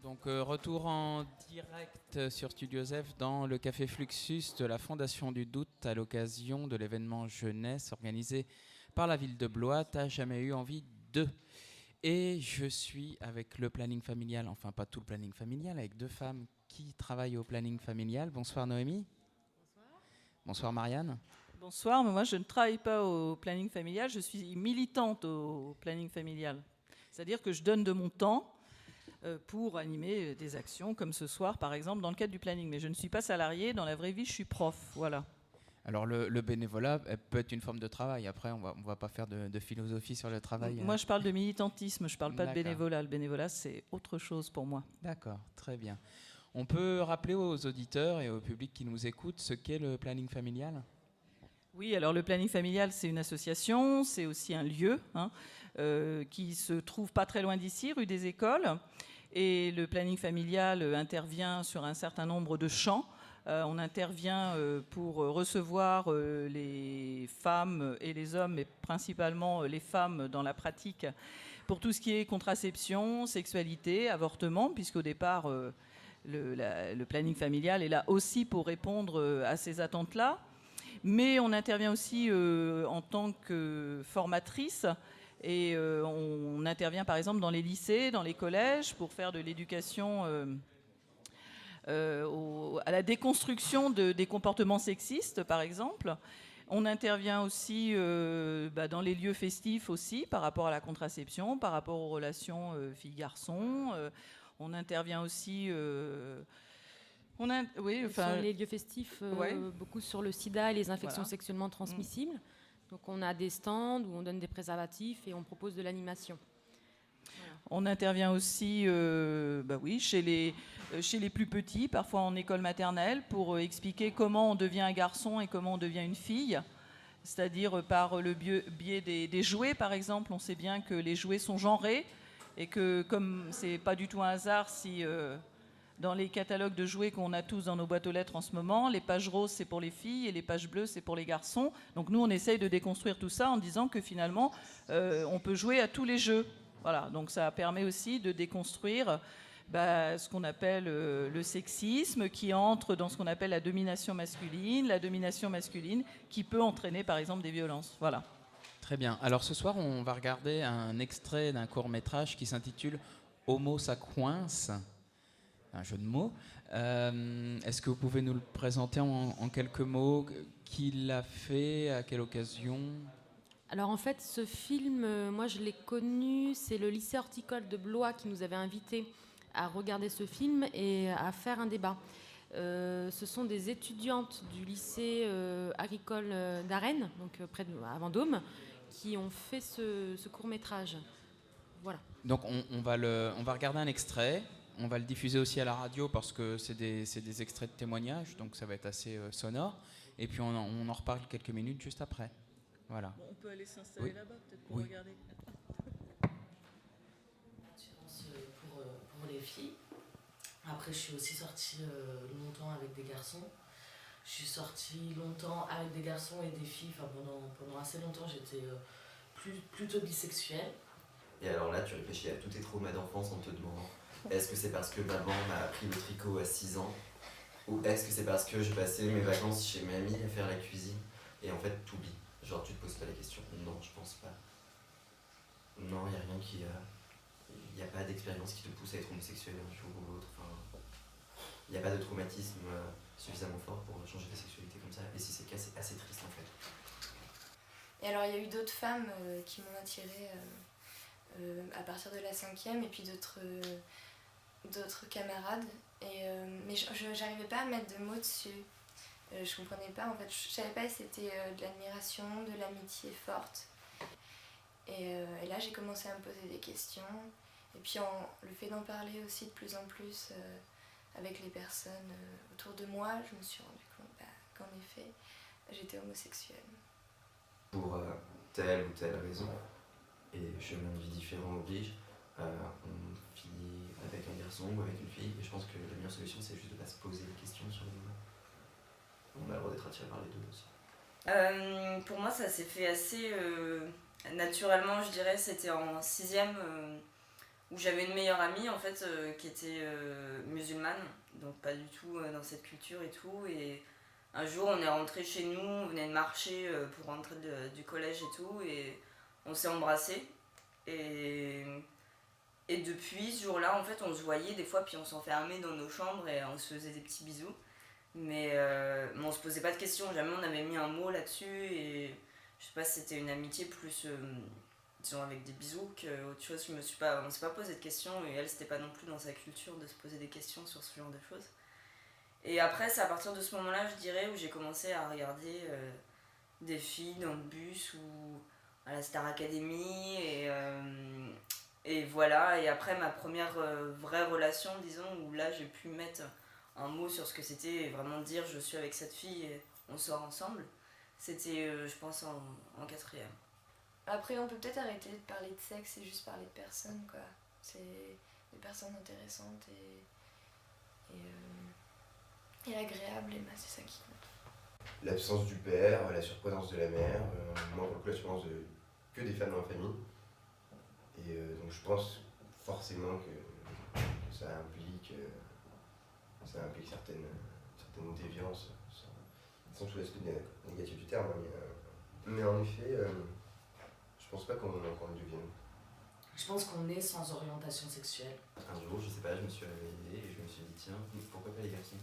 Donc retour en direct sur Studio Zef dans le café Fluxus de la Fondation du Doute à l'occasion de l'événement jeunesse organisé par la ville de Blois. T'as jamais eu envie de... Et je suis avec le planning familial, enfin pas tout le planning familial, avec deux femmes qui travaillent au planning familial. Bonsoir Noémie. Bonsoir. Bonsoir Marianne. Bonsoir, mais moi je ne travaille pas au planning familial, je suis militante au planning familial. C'est-à-dire que je donne de mon temps pour animer des actions, comme ce soir par exemple, dans le cadre du planning. Mais je ne suis pas salariée, dans la vraie vie je suis prof, voilà. Alors le bénévolat peut être une forme de travail. Après, on va pas faire de philosophie sur le travail. Moi je parle de militantisme, je ne parle pas de D'accord. bénévolat. Le bénévolat c'est autre chose pour moi. D'accord, très bien. On peut rappeler aux auditeurs et au public qui nous écoute ce qu'est le planning familial ? Oui, alors le planning familial, c'est une association, c'est aussi un lieu qui se trouve pas très loin d'ici, rue des Écoles. Et le planning familial intervient sur un certain nombre de champs. On intervient pour recevoir les femmes et les hommes, mais principalement les femmes dans la pratique, pour tout ce qui est contraception, sexualité, avortement, puisqu'au départ, le planning familial est là aussi pour répondre à ces attentes-là. Mais on intervient aussi en tant que formatrice et on intervient par exemple dans les lycées, dans les collèges pour faire de l'éducation à la déconstruction des comportements sexistes par exemple. On intervient aussi dans les lieux festifs aussi par rapport à la contraception, par rapport aux relations filles-garçons. On intervient aussi... Sur les lieux festifs, beaucoup sur le sida et les infections sexuellement transmissibles. Donc on a des stands où on donne des préservatifs et on propose de l'animation. Voilà. On intervient aussi chez les plus petits, parfois en école maternelle, pour expliquer comment on devient un garçon et comment on devient une fille. C'est-à-dire par le biais des jouets, par exemple. On sait bien que les jouets sont genrés et que comme c'est pas du tout un hasard si... dans les catalogues de jouets qu'on a tous dans nos boîtes aux lettres en ce moment, les pages roses, c'est pour les filles et les pages bleues, c'est pour les garçons. Donc nous, on essaye de déconstruire tout ça en disant que finalement, on peut jouer à tous les jeux. Voilà, donc ça permet aussi de déconstruire ce qu'on appelle le sexisme, qui entre dans ce qu'on appelle la domination masculine qui peut entraîner par exemple des violences. Voilà. Très bien. Alors ce soir, on va regarder un extrait d'un court-métrage qui s'intitule « Homo ça coince ». Un jeu de mots. Est-ce que vous pouvez nous le présenter en quelques mots ? Qui l'a fait ? À quelle occasion ? Alors en fait, ce film, moi je l'ai connu, c'est le lycée horticole de Blois qui nous avait invités à regarder ce film et à faire un débat. Ce sont des étudiantes du lycée agricole d'Arène, donc à Vendôme, qui ont fait ce court-métrage. Voilà. Donc on va regarder un extrait. On va le diffuser aussi à la radio parce que c'est des extraits de témoignages, donc ça va être assez sonore. Et puis on en reparle quelques minutes juste après. Voilà. Bon, on peut aller s'installer là-bas peut-être pour regarder. Pour les filles. Après, je suis aussi sortie longtemps avec des garçons. Je suis sortie longtemps avec des garçons et des filles. Enfin, pendant assez longtemps, j'étais plutôt bisexuelle. Et alors là, tu réfléchis à tous tes traumas d'enfance en te demandant est-ce que c'est parce que maman m'a appris le tricot à 6 ans ? Ou est-ce que c'est parce que je passais mes vacances chez mamie à faire la cuisine ? Et en fait, t'oublies. Genre, tu te poses pas la question. Non, je pense pas. Non, il n'y a rien qui... Il n'y a pas d'expérience qui te pousse à être homosexuel un jour ou l'autre. Enfin, il n'y a pas de traumatisme suffisamment fort pour changer ta sexualité comme ça. Et si c'est le cas, c'est assez triste en fait. Et alors, il y a eu d'autres femmes qui m'ont attirée à partir de la 5e et puis d'autres camarades. Mais j'arrivais pas à mettre de mots dessus. Je comprenais pas, en fait. Je savais pas si c'était de l'admiration, de l'amitié forte. Et là, j'ai commencé à me poser des questions. Et puis, le fait d'en parler aussi de plus en plus avec les personnes autour de moi, je me suis rendu compte qu'en effet, j'étais homosexuelle. Pour telle ou telle raison, et chemin de vie différent oblige, on finit avec un garçon ou avec une fille. Et je pense que la meilleure solution, c'est juste de ne pas se poser des questions sur le moment. On a le droit d'être attiré par les deux aussi. Pour moi, ça s'est fait assez naturellement, je dirais. C'était en 6e. où j'avais une meilleure amie en fait qui était musulmane, donc pas du tout dans cette culture et tout. Et un jour on est rentré chez nous, on venait de marcher pour rentrer du collège et tout, et on s'est embrassés. Et, et depuis ce jour-là, en fait, on se voyait des fois, puis on s'enfermait dans nos chambres et on se faisait des petits bisous. Mais on se posait pas de questions, jamais on avait mis un mot là-dessus. Et je sais pas si c'était une amitié plus, disons, avec des bisous qu'autre chose. On s'est pas posé de questions, et elle, c'était pas non plus dans sa culture de se poser des questions sur ce genre de choses. Et après, c'est à partir de ce moment-là, je dirais, où j'ai commencé à regarder des filles dans le bus ou à la Star Academy. Et voilà, et après ma première vraie relation, disons, où là j'ai pu mettre un mot sur ce que c'était et vraiment dire je suis avec cette fille et on sort ensemble, c'était, je pense, en quatrième. Après, on peut peut-être arrêter de parler de sexe et juste parler de personnes, quoi. C'est des personnes intéressantes et agréables, et bah, c'est ça qui compte. L'absence du père, la surprenance de la mère, moi pour le coup la surprenance de que des femmes dans la famille. Et donc je pense forcément que ça implique certaines déviances, sans tout l'aspect négatif du terme. Mais en effet, je pense pas qu'on le devienne. Je pense qu'on est sans orientation sexuelle. Un jour, je sais pas, je me suis réveillée et je me suis dit tiens, pourquoi pas les garçons?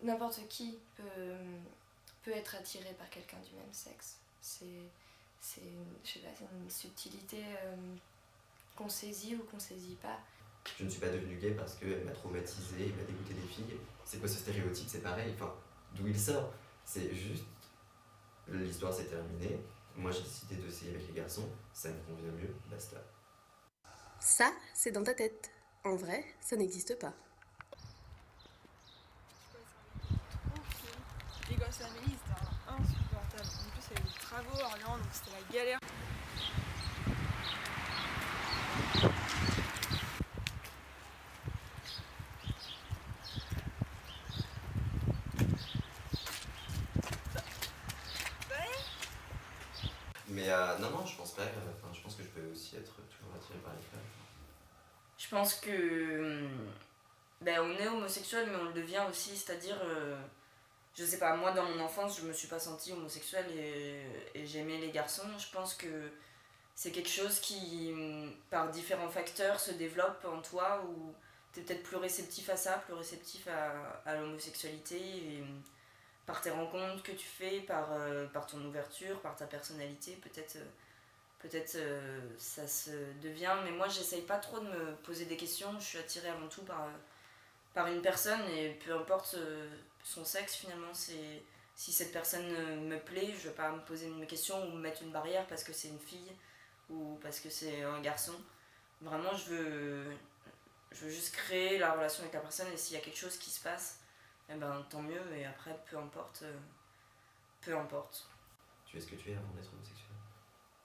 N'importe qui peut être attiré par quelqu'un du même sexe. C'est une subtilité qu'on saisit ou qu'on saisit pas. Je ne suis pas devenue gay parce qu'elle m'a traumatisé, elle m'a dégoûté des filles. C'est quoi ce stéréotype? C'est pareil, enfin, d'où il sort? C'est juste, l'histoire s'est terminée, moi j'ai décidé d'essayer avec les garçons, ça me convient mieux, basta. Ça, c'est dans ta tête. En vrai, ça n'existe pas. Les gosses à Amélie, c'était insupportable. En plus, il y avait des travaux à Orléans, donc c'était la galère. Mais non, je pense pas, je pense que je peux aussi être toujours attiré par les femmes. Je pense que on est homosexuel, mais on le devient aussi, c'est-à-dire, je sais pas, moi dans mon enfance, je me suis pas sentie homosexuelle et j'aimais les garçons. Je pense que c'est quelque chose qui, par différents facteurs, se développe en toi, où t'es peut-être plus réceptif à ça, plus réceptif à l'homosexualité, et par tes rencontres que tu fais, par ton ouverture, par ta personnalité, peut-être ça se devient. Mais moi, j'essaye pas trop de me poser des questions, je suis attirée avant tout par une personne, et peu importe son sexe, finalement, si cette personne me plaît, je vais pas me poser une question ou me mettre une barrière parce que c'est une fille ou parce que c'est un garçon. Vraiment, je veux juste créer la relation avec la personne, et s'il y a quelque chose qui se passe, eh ben, tant mieux, et après, peu importe. Tu es ce que tu es avant d'être homosexuel.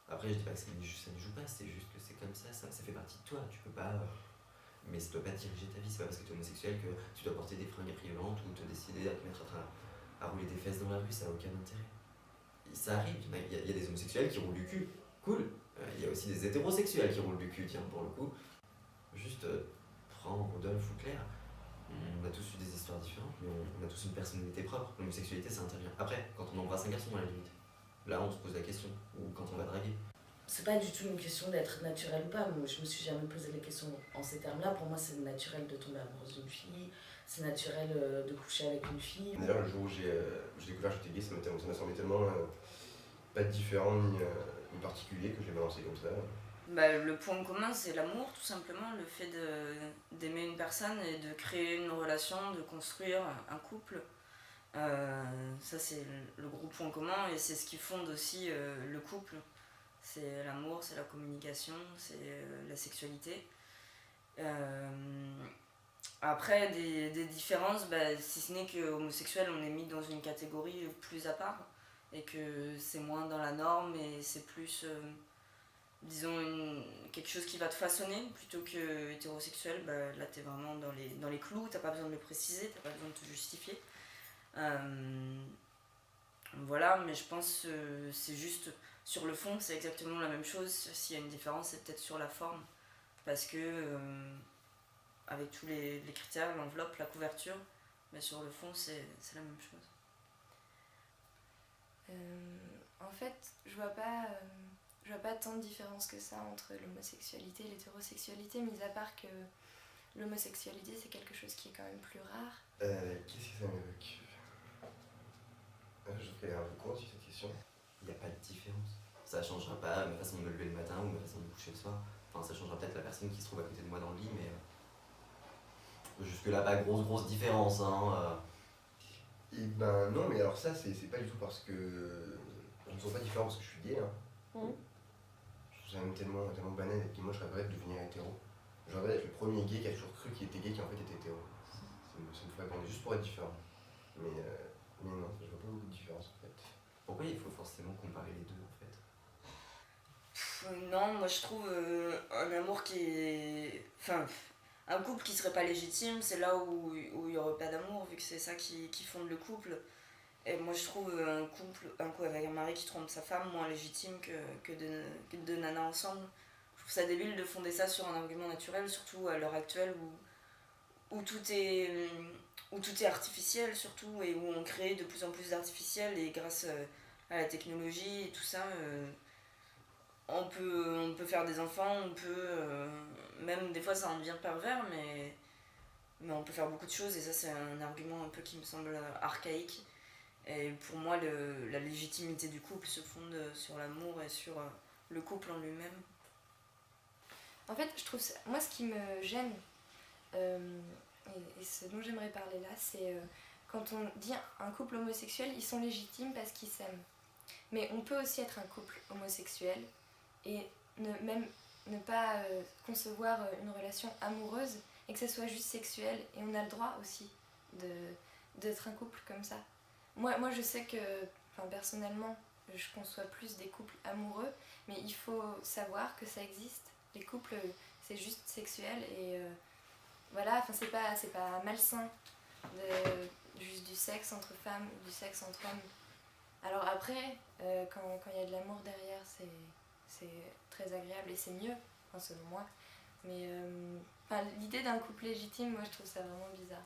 Après, je dis pas que ça ne joue pas, c'est juste que c'est comme ça fait partie de toi, tu peux pas... mais ça doit pas diriger ta vie, c'est pas parce que tu es homosexuel que tu dois porter des fringues violentes ou te décider à te mettre à rouler des fesses dans la rue, ça n'a aucun intérêt. Ça arrive, il y a des homosexuels qui roulent du cul, cool. Il y a aussi des hétérosexuels qui roulent du cul, tiens, pour le coup. Juste prends Rodolphe ou Claire. On a tous eu des histoires différentes, mais on a tous une personnalité propre. L'homosexualité, ça intervient après, quand on embrasse un garçon à la limite. Là, on se pose la question, ou quand on va draguer. C'est pas du tout une question d'être naturel ou pas. Moi, je me suis jamais posé les questions en ces termes-là. Pour moi, c'est naturel de tomber amoureuse d'une fille, c'est naturel de coucher avec une fille. D'ailleurs, le jour où j'ai découvert que j'étais gay, ça m'a semblé tellement pas différent ni particulier que je l'ai balancé comme ça. Le point commun, c'est l'amour, tout simplement, le fait d'aimer une personne et de créer une relation, de construire un couple. Ça, c'est le gros point commun, et c'est ce qui fonde aussi le couple. C'est l'amour, c'est la communication, c'est la sexualité. Après, des différences, si ce n'est qu'homosexuel, on est mis dans une catégorie plus à part, et que c'est moins dans la norme, et c'est plus... disons quelque chose qui va te façonner plutôt que hétérosexuel. Là t'es vraiment dans les clous, t'as pas besoin de le préciser, t'as pas besoin de te justifier. Voilà, mais je pense c'est juste sur le fond, c'est exactement la même chose. S'il y a une différence, c'est peut-être sur la forme, parce que avec tous les critères, l'enveloppe, la couverture, mais sur le fond c'est la même chose. En fait, je vois pas tant de différence que ça entre l'homosexualité et l'hétérosexualité, mis à part que l'homosexualité c'est quelque chose qui est quand même plus rare. Qu'est-ce que ça m'évoque? Je fais un peu court sur cette question. Il n'y a pas de différence. Ça changera pas ma façon de me lever le matin ou ma façon de me coucher le soir. Enfin, ça changera peut-être la personne qui se trouve à côté de moi dans le lit, mais jusque-là, pas grosse différence. Hein. Et ben non, mais alors ça, c'est pas du tout parce que je me sens pas différent parce que je suis gay. Hein. Je trouve ça même tellement banal. Et puis moi, je rêverais de devenir hétéro. Je rêverais d'être le premier gay qui a toujours cru qu'il était gay, qui en fait était hétéro. Ça me ferait bander juste pour être différent. Mais non, je vois pas beaucoup de différence en fait. Pourquoi il faut forcément comparer les deux en fait? Non, moi je trouve un amour qui est... Enfin, un couple qui serait pas légitime, c'est là où il y aurait pas d'amour, vu que c'est ça qui fonde le couple. Et moi je trouve un couple avec un mari qui trompe sa femme moins légitime que deux nanas ensemble. Je trouve ça débile de fonder ça sur un argument naturel, surtout à l'heure actuelle où tout est artificiel surtout, et où on crée de plus en plus d'artificiel, et grâce à la technologie et tout ça, on peut faire des enfants, on peut même des fois ça en devient pervers, mais on peut faire beaucoup de choses, et ça c'est un argument un peu qui me semble archaïque. Et pour moi la légitimité du couple se fonde sur l'amour et sur le couple en lui-même. En fait, je trouve ça, moi ce qui me gêne et ce dont j'aimerais parler là, c'est quand on dit un couple homosexuel, ils sont légitimes parce qu'ils s'aiment. Mais on peut aussi être un couple homosexuel et ne pas concevoir une relation amoureuse et que ce soit juste sexuel, et on a le droit aussi d'être un couple comme ça. Moi je sais que, personnellement, je conçois plus des couples amoureux, mais il faut savoir que ça existe. Les couples, c'est juste sexuel, et voilà, c'est pas malsain juste du sexe entre femmes, du sexe entre hommes. Alors après, quand il y a de l'amour derrière, c'est très agréable et c'est mieux, selon moi. Mais l'idée d'un couple légitime, moi je trouve ça vraiment bizarre.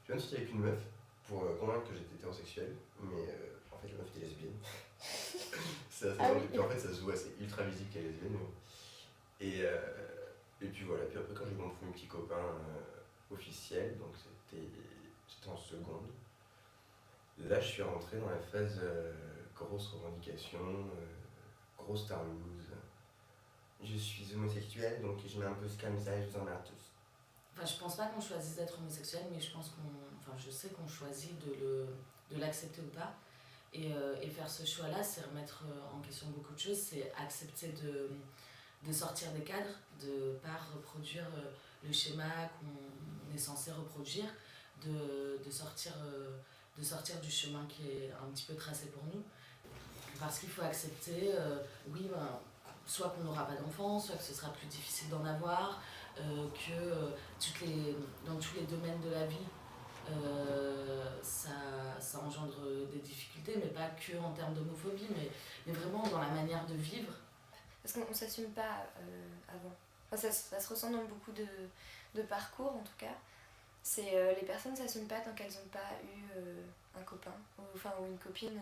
Je viens de sortir avec une meuf pour convaincre que j'étais hétérosexuel, mais en fait la meuf était lesbienne. Puis en fait ça se voit, c'est ultra visible qu'elle est lesbienne. Et puis voilà, puis après quand j'ai eu mon premier petit copain officiel, donc c'était en seconde, là je suis rentré dans la phase grosse revendication, grosse tarlouse. Je suis homosexuel, donc je mets un peu ce comme ça et je vous emmerde tous. Enfin, je pense pas qu'on choisisse d'être homosexuel, mais je sais qu'on choisit de l'accepter ou pas. Et faire ce choix-là, c'est remettre en question beaucoup de choses, c'est accepter de sortir des cadres, de pas reproduire le schéma qu'on est censé reproduire, de sortir du chemin qui est un petit peu tracé pour nous. Parce qu'il faut accepter, soit qu'on n'aura pas d'enfants, soit que ce sera plus difficile d'en avoir, que dans tous les domaines de la vie, ça engendre des difficultés, mais pas que en termes d'homophobie, mais vraiment dans la manière de vivre. Parce qu'on ne s'assume pas avant. Ça se ressent dans beaucoup de parcours, en tout cas. C'est les personnes ne s'assument pas tant qu'elles n'ont pas eu un copain ou une copine.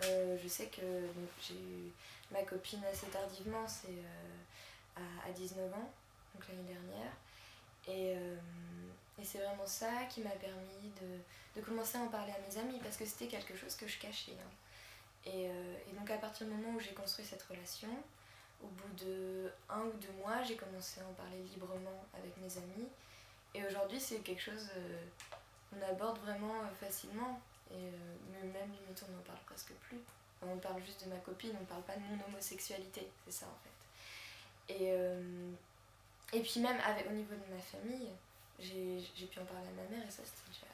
Je sais que j'ai eu ma copine assez tardivement, c'est à 19 ans, donc l'année dernière. Et c'est vraiment ça qui m'a permis de commencer à en parler à mes amis, parce que c'était quelque chose que je cachais. Hein. Et donc à partir du moment où j'ai construit cette relation, au bout de 1 ou 2 mois, j'ai commencé à en parler librement avec mes amis. Et aujourd'hui, c'est quelque chose qu'on aborde vraiment facilement. Et même limite, on n'en parle presque plus. On parle juste de ma copine, on ne parle pas de mon homosexualité, c'est ça en fait. Et puis même au niveau de ma famille, j'ai pu en parler à ma mère, et ça c'était déjà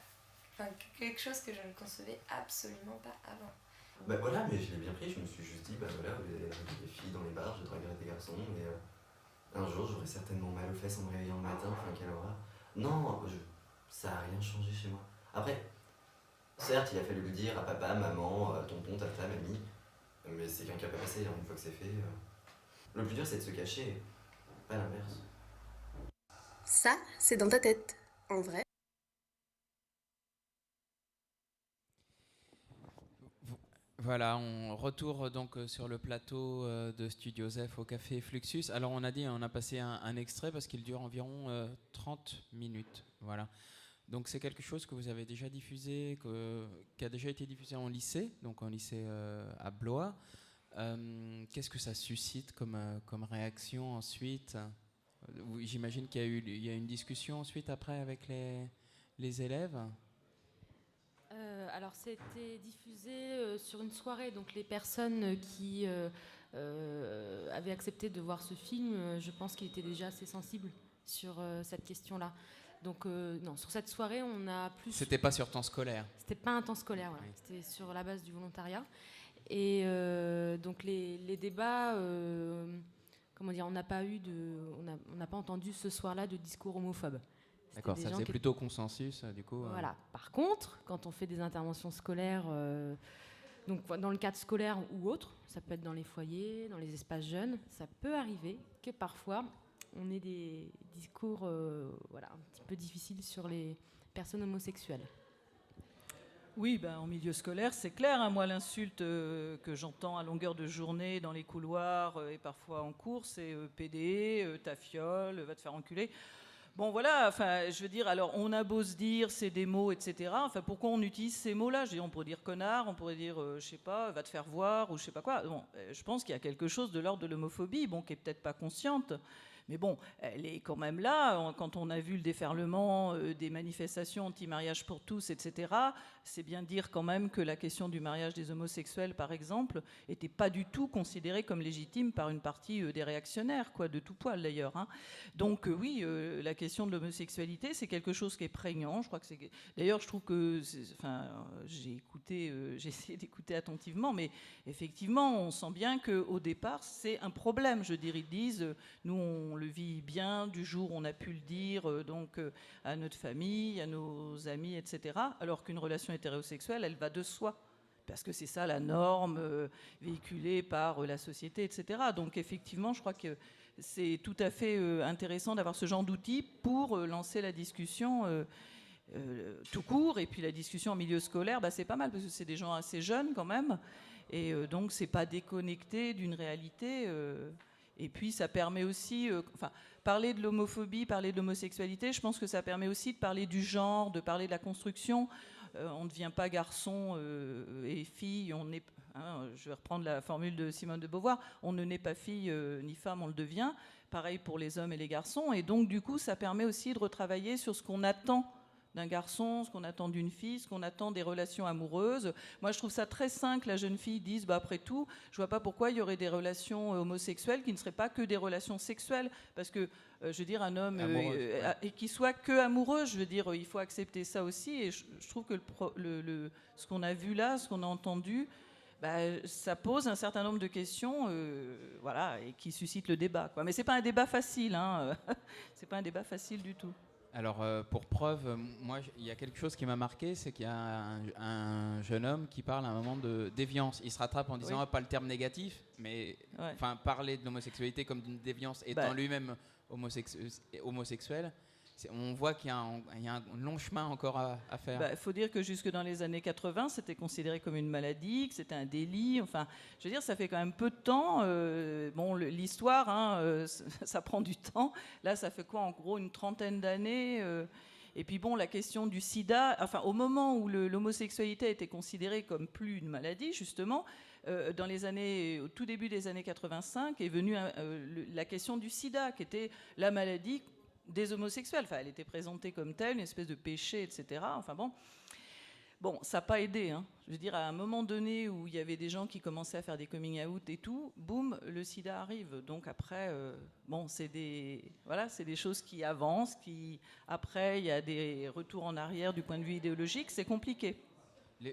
quelque chose que je ne concevais absolument pas avant. Bah voilà, mais je l'ai bien pris, je me suis juste dit, bah voilà, les filles dans les bars, je draguerai des garçons, et un jour j'aurai certainement mal aux fesses en me réveillant le matin, quelle horreur. Non, ça n'a rien changé chez moi. Après, certes, il a fallu le dire à papa, maman, tonton, tata, mamie, mais c'est qu'un cap à passer, une fois que c'est fait. Le plus dur, c'est de se cacher. pas l'inverse. Ça, c'est dans ta tête. En vrai. Voilà, on retourne donc sur le plateau de Studio Zef au Café Fluxus. Alors on a dit, on a passé un extrait parce qu'il dure environ 30 minutes. Voilà. Donc c'est quelque chose que vous avez déjà diffusé, qui a déjà été diffusé en lycée, donc en lycée à Blois. Qu'est-ce que ça suscite comme réaction ensuite? J'imagine qu'il y a une discussion ensuite après avec les élèves. Alors c'était diffusé sur une soirée, donc les personnes qui avaient accepté de voir ce film, je pense qu'ils étaient déjà assez sensibles sur cette question-là. Donc non, sur cette soirée, on a plus... C'était pas sur temps scolaire. C'était pas un temps scolaire, voilà. Oui. C'était sur la base du volontariat. Et donc les débats, comment dire, on n'a pas entendu ce soir-là de discours homophobes. D'accord, ça faisait plutôt consensus, du coup. Voilà. Par contre, quand on fait des interventions scolaires, donc dans le cadre scolaire ou autre, ça peut être dans les foyers, dans les espaces jeunes, ça peut arriver que parfois on ait des discours un petit peu difficiles sur les personnes homosexuelles. Oui, en milieu scolaire, c'est clair. Hein, moi, l'insulte que j'entends à longueur de journée dans les couloirs et parfois en cours, c'est PD, ta fiole, va te faire enculer. Bon, voilà, enfin, je veux dire, alors, on a beau se dire, c'est des mots, etc. Enfin, pourquoi on utilise ces mots-là? Je dis, on pourrait dire connard, on pourrait dire, je sais pas, va te faire voir, ou je sais pas quoi. Bon, je pense qu'il y a quelque chose de l'ordre de l'homophobie, qui est peut-être pas consciente, mais bon, elle est quand même là. Quand on a vu le déferlement des manifestations anti-mariage pour tous, etc., c'est bien dire quand même que la question du mariage des homosexuels, par exemple, n'était pas du tout considérée comme légitime par une partie des réactionnaires, quoi, de tout poil d'ailleurs. Hein. Donc oui, la question de l'homosexualité, c'est quelque chose qui est prégnant. Je crois que c'est... D'ailleurs, je trouve que... j'ai essayé d'écouter attentivement, mais effectivement, on sent bien qu'au départ, c'est un problème. Je dirais, ils disent, nous, on le vit bien du jour où on a pu le dire à notre famille, à nos amis, etc. Alors qu'une relation hétérosexuelle, elle va de soi. Parce que c'est ça la norme véhiculée par la société, etc. Donc effectivement, je crois que c'est tout à fait intéressant d'avoir ce genre d'outils pour lancer la discussion tout court. Et puis la discussion en milieu scolaire, c'est pas mal parce que c'est des gens assez jeunes quand même. Et donc c'est pas déconnecté d'une réalité... Et puis ça permet aussi, parler de l'homophobie, parler de l'homosexualité, je pense que ça permet aussi de parler du genre, de parler de la construction. On ne devient pas garçon et fille, je vais reprendre la formule de Simone de Beauvoir, on ne naît pas fille ni femme, on le devient. Pareil pour les hommes et les garçons. Et donc du coup, ça permet aussi de retravailler sur ce qu'on attend d'un garçon, ce qu'on attend d'une fille, ce qu'on attend des relations amoureuses. Moi, je trouve ça très sain que la jeune fille dise, après tout, je vois pas pourquoi il y aurait des relations homosexuelles qui ne seraient pas que des relations sexuelles, parce que, je veux dire, un homme et qui soit que amoureux, je veux dire, il faut accepter ça aussi, et je trouve que ce qu'on a vu là, ce qu'on a entendu, ça pose un certain nombre de questions, et qui suscitent le débat, quoi. Mais c'est pas un débat facile, hein. C'est pas un débat facile du tout. Alors, pour preuve, moi, il y a quelque chose qui m'a marqué, c'est qu'il y a un jeune homme qui parle à un moment de déviance. Il se rattrape en disant, pas le terme négatif, mais parler de l'homosexualité comme d'une déviance étant lui-même homosexuel. On voit qu'il y a un long chemin encore à faire. Il faut dire que jusque dans les années 80, c'était considéré comme une maladie, que c'était un délit. Enfin, je veux dire, ça fait quand même peu de temps. L'histoire, ça prend du temps. Là, ça fait quoi, en gros, une trentaine d'années. Et puis la question du sida, au moment où l'homosexualité a été considérée comme plus une maladie, justement, au tout début des années 85, est venue la question du sida, qui était la maladie des homosexuels. Elle était présentée comme telle, une espèce de péché, etc. Bon, ça n'a pas aidé. Hein. Je veux dire, à un moment donné où il y avait des gens qui commençaient à faire des coming out et tout, boum, le sida arrive. Donc après, c'est des choses qui avancent, après, il y a des retours en arrière du point de vue idéologique, c'est compliqué.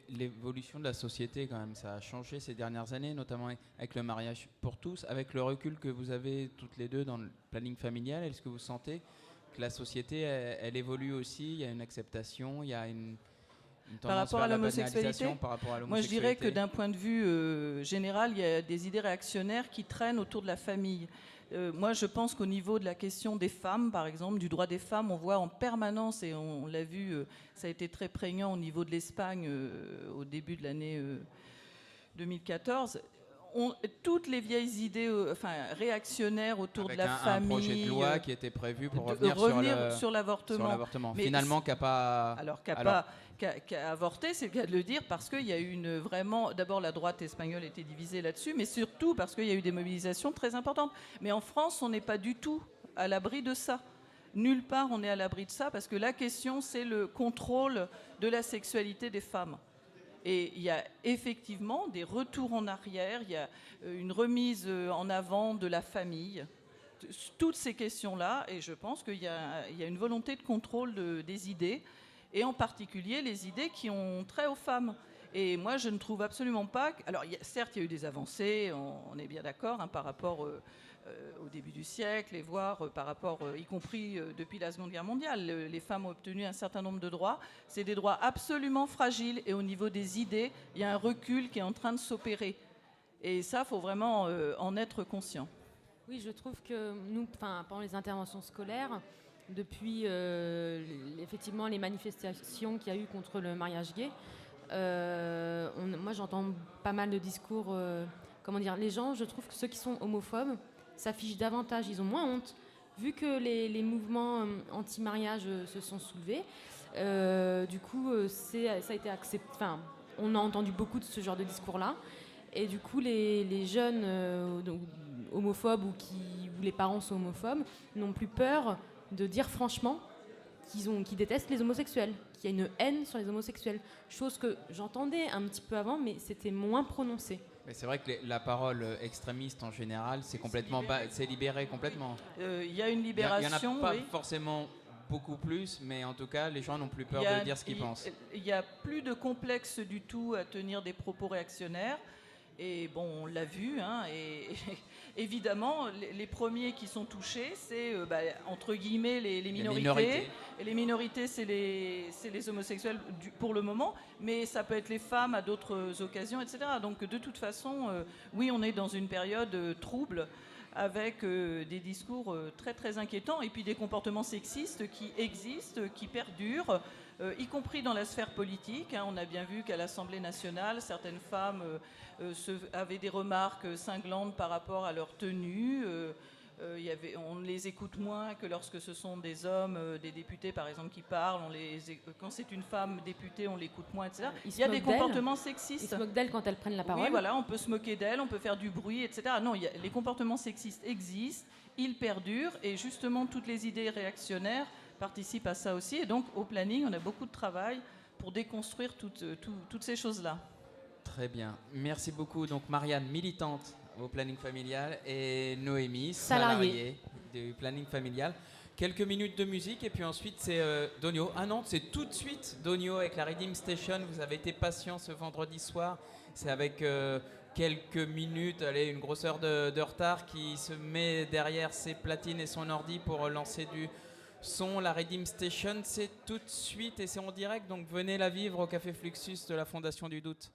L'évolution de la société, quand même, ça a changé ces dernières années, notamment avec le mariage pour tous. Avec le recul que vous avez toutes les deux dans le planning familial, est-ce que vous sentez que la société, elle évolue aussi? Il y a une acceptation, il y a une tendance vers la banalisation par rapport à l'homosexualité? Moi, je dirais que d'un point de vue général, il y a des idées réactionnaires qui traînent autour de la famille. Moi, je pense qu'au niveau de la question des femmes, par exemple, du droit des femmes, on voit en permanence, et on l'a vu, ça a été très prégnant au niveau de l'Espagne au début de l'année 2014. Toutes les vieilles idées réactionnaires autour Avec de la famille. Un projet de loi qui était prévu pour revenir sur l'avortement. Finalement, qui n'a pas... Alors, qui a avorté, c'est le cas de le dire, parce qu'il y a eu d'abord, la droite espagnole était divisée là-dessus, mais surtout parce qu'il y a eu des mobilisations très importantes. Mais en France, on n'est pas du tout à l'abri de ça. Nulle part, on est à l'abri de ça, parce que la question, c'est le contrôle de la sexualité des femmes. Et il y a effectivement des retours en arrière, il y a une remise en avant de la famille, toutes ces questions-là, et je pense qu'il y a une volonté de contrôle des idées, et en particulier les idées qui ont trait aux femmes. Et moi, je ne trouve absolument pas... Alors, certes, il y a eu des avancées, on est bien d'accord, par rapport au début du siècle, et voire par rapport, y compris depuis la Seconde Guerre mondiale. Les femmes ont obtenu un certain nombre de droits. C'est des droits absolument fragiles, et au niveau des idées, il y a un recul qui est en train de s'opérer. Et ça, il faut vraiment en être conscient. Oui, je trouve que nous, pendant les interventions scolaires, depuis effectivement les manifestations qu'il y a eu contre le mariage gay, moi j'entends pas mal de discours, les gens, je trouve que ceux qui sont homophobes s'affichent davantage, ils ont moins honte, vu que les mouvements anti-mariage se sont soulevés, du coup ça a été accepté, on a entendu beaucoup de ce genre de discours-là, et du coup les jeunes homophobes ou les parents sont homophobes n'ont plus peur de dire franchement qu'ils détestent les homosexuels, qu'il y a une haine sur les homosexuels, chose que j'entendais un petit peu avant, mais c'était moins prononcé. Mais c'est vrai que la parole extrémiste en général, c'est libéré complètement. Il y a une libération. Il n'y en a pas forcément beaucoup plus, mais en tout cas, les gens n'ont plus peur de dire ce qu'ils pensent. Il n'y a plus de complexe du tout à tenir des propos réactionnaires. Et bon, on l'a vu, et évidemment, les premiers qui sont touchés, c'est entre guillemets les minorités. Et les minorités, c'est les homosexuels pour le moment, mais ça peut être les femmes à d'autres occasions, etc. Donc de toute façon, oui, on est dans une période trouble, avec des discours très très inquiétants, et puis des comportements sexistes qui existent, qui perdurent, y compris dans la sphère politique. On a bien vu qu'à l'Assemblée nationale, certaines femmes avaient des remarques cinglantes par rapport à leur tenue. On les écoute moins que lorsque ce sont des hommes, des députés par exemple qui parlent. Quand c'est une femme députée, on l'écoute moins, etc. Il y a des comportements sexistes. Ils se moquent d'elle quand elles prennent la parole. Oui, voilà, on peut se moquer d'elle, on peut faire du bruit, etc. Non, les comportements sexistes existent, ils perdurent, et justement toutes les idées réactionnaires participent à ça aussi. Et donc au planning, on a beaucoup de travail pour déconstruire toutes ces choses-là. Très bien. Merci beaucoup. Donc Marianne, militante au planning familial, et Noémie, salariée du planning familial. Quelques minutes de musique, et puis ensuite c'est Donio. Ah non, c'est tout de suite Donio avec la Redeem Station. Vous avez été patient ce vendredi soir. C'est avec quelques minutes, une grosse heure de retard, qui se met derrière ses platines et son ordi pour lancer du son. La Redeem Station, c'est tout de suite et c'est en direct, donc venez la vivre au Café Fluxus de la Fondation du Doute.